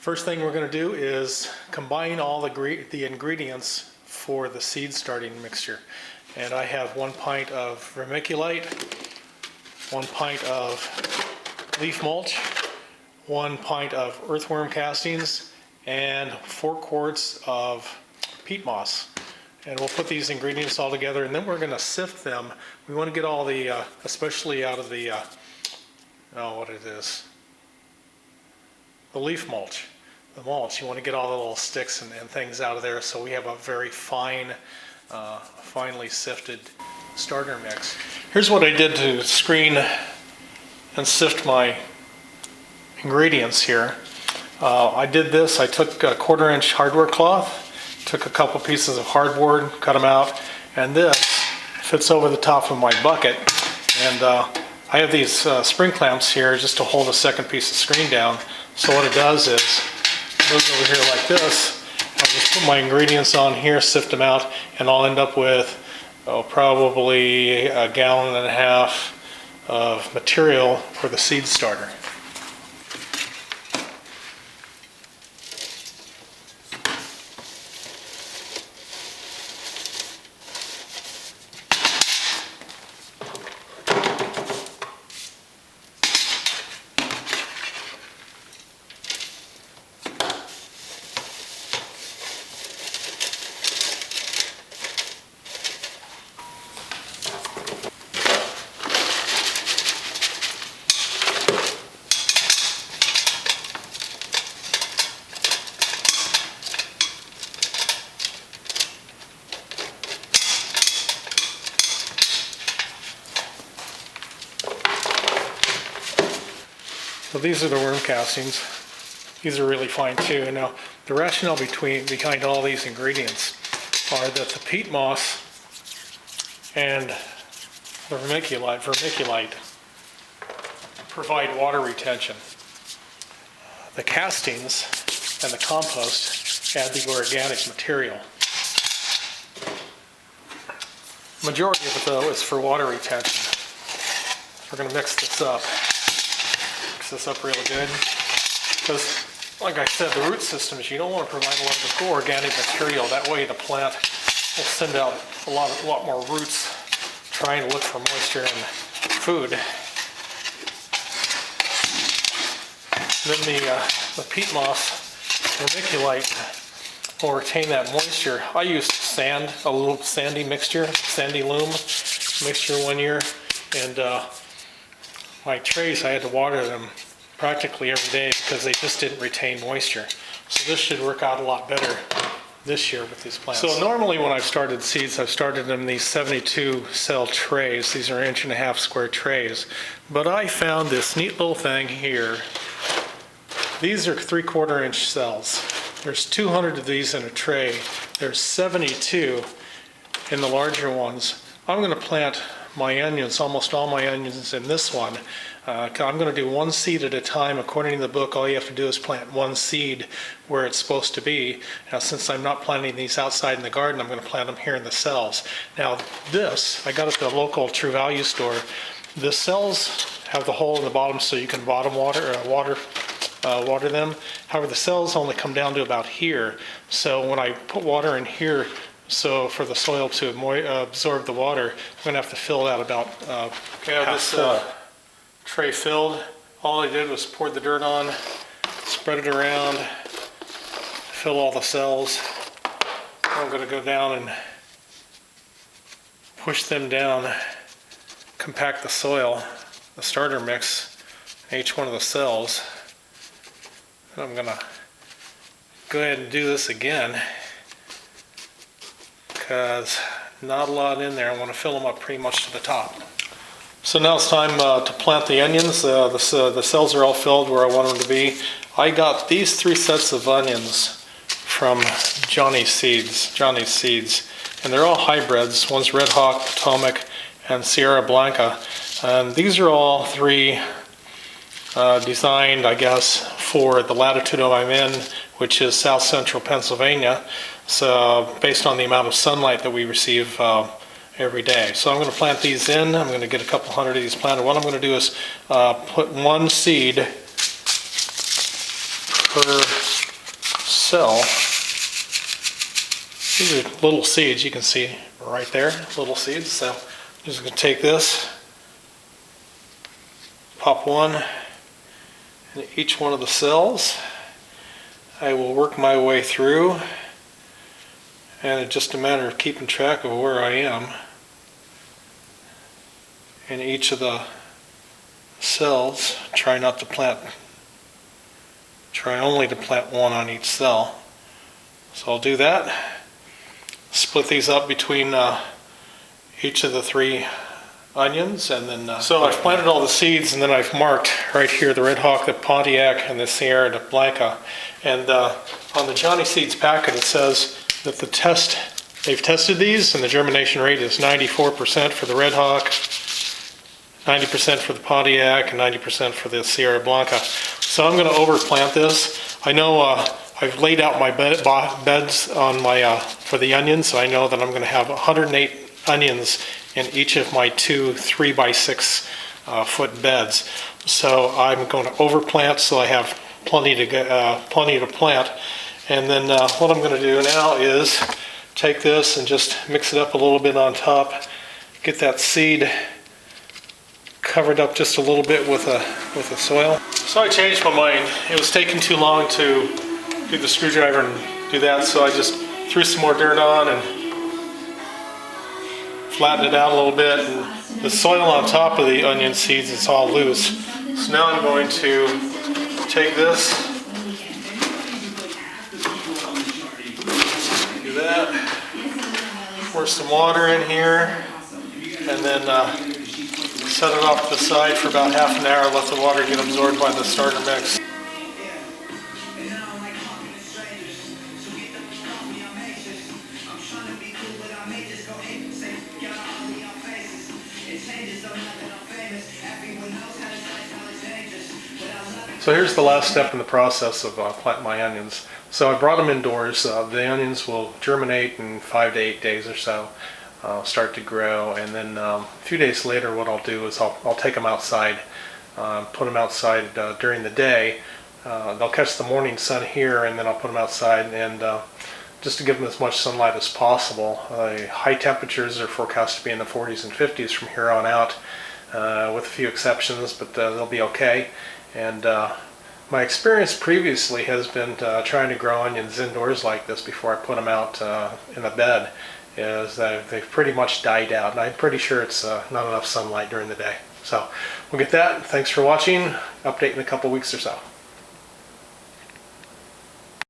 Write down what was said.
First thing we're going to do is combine all the ingredients for the seed starting mixture. And I have 1 pint of vermiculite, 1 pint of leaf mulch, 1 pint of earthworm castings, and 4 quarts of peat moss. And we'll put these ingredients all together, and then we're going to sift them. We want to get all the, especially out of the, the leaf mulch. The mulch, you want to get all the little sticks and things out of there so we have a very fine, finely sifted starter mix. Here's what I did to screen and sift my ingredients here. I did this, I took a 1/4 inch hardware cloth, took a couple pieces of hardboard, cut them out, and this fits over the top of my bucket. And I have these spring clamps here just to hold a second piece of screen down. So what it does is, it goes over here like this. I'll just put my ingredients on here, sift them out, and I'll end up with probably 1.5 gallons of material for the seed starter. So these are the worm castings. These are really fine too. Now, the rationale behind all these ingredients are that the peat moss and the vermiculite provide water retention. The castings and the compost add the organic material. Majority of it though is for water retention. We're going to mix this up. This up really good, because like I said, the root systems, you don't want to provide a lot of organic material. That way the plant will send out a lot more roots trying to look for moisture and food. Then the peat moss vermiculite will retain that moisture. I used sand, a little sandy mixture, sandy loam mixture one year, and my trays, I had to water them practically every day because they just didn't retain moisture. So this should work out a lot better this year with these plants. So normally when I've started seeds, I've started them in these 72 cell trays. These are 1.5 inch square trays. But I found this neat little thing here. These are 3/4 inch cells. There's 200 of these in a tray. There's 72 in the larger ones. I'm going to plant my onions, almost all my onions in this one. I'm going to do 1 seed at a time. According to the book, all you have to do is plant 1 seed where it's supposed to be. Now, since I'm not planting these outside in the garden, I'm going to plant them here in the cells. Now, this, I got at the local True Value store. The cells have the hole in the bottom so you can bottom water them. However, the cells only come down to about here. So when I put water in here, so for the soil to absorb the water, I'm going to have to fill that about half this tray filled. All I did was pour the dirt on, spread it around, fill all the cells. I'm going to go down and push them down, compact the soil, the starter mix, in each one of the cells. And I'm going to go ahead and do this again, because not a lot in there. I want to fill them up pretty much to the top. So now it's time to plant the onions. The cells are all filled where I want them to be. I got these 3 sets of onions from Johnny's Seeds, and they're all hybrids. One's Red Hawk, Potomac, and Sierra Blanca. And these are all 3 designed, I guess, for the latitude I'm in, which is south central Pennsylvania. So based on the amount of sunlight that we receive every day. So I'm going to plant these in. I'm going to get a couple hundred of these planted. What I'm going to do is put 1 seed per cell. These are little seeds, you can see right there, little seeds. So I'm just going to take this, pop one in each one of the cells. I will work my way through, and it's just a matter of keeping track of where I am in each of the cells. Try only to plant one on each cell. So I'll do that. Split these up between each of the 3 onions, and then so I've planted all the seeds, and then I've marked right here the Red Hawk, the Pontiac, and the Sierra de Blanca. And on the Johnny Seeds packet it says that they've tested these, and the germination rate is 94% for the Red Hawk, 90% for the Pontiac, and 90% for the Sierra Blanca. So I'm going to overplant this. I know I've laid out my beds on my for the onions, so I know that I'm going to have 108 onions in each of my 2 3x6 foot beds. So I'm going to overplant so I have plenty to plant. And then what I'm going to do now is take this and just mix it up a little bit on top. Get that seed covered up just a little bit with the soil. So I changed my mind. It was taking too long to do the screwdriver and do that, so I just threw some more dirt on and flattened it out a little bit. And the soil on top of the onion seeds is all loose. So now I'm going to take this, do that, pour some water in here, and then set it off to the side for about half an hour, let the water get absorbed by the starter mix. So here's the last step in the process of planting my onions. So I brought them indoors. The onions will germinate in 5 to 8 days or so. Start to grow, and then a few days later what I'll do is I'll take them outside, put them outside during the day. They'll catch the morning sun here, and then I'll put them outside, and just to give them as much sunlight as possible. High temperatures are forecast to be in the 40s and 50s from here on out, with a few exceptions, but they'll be okay. And my experience previously has been trying to grow onions indoors like this before I put them out in a bed, is that they've pretty much died out, and I'm pretty sure it's not enough sunlight during the day. So we'll get that. Thanks for watching. Update in a couple weeks or so.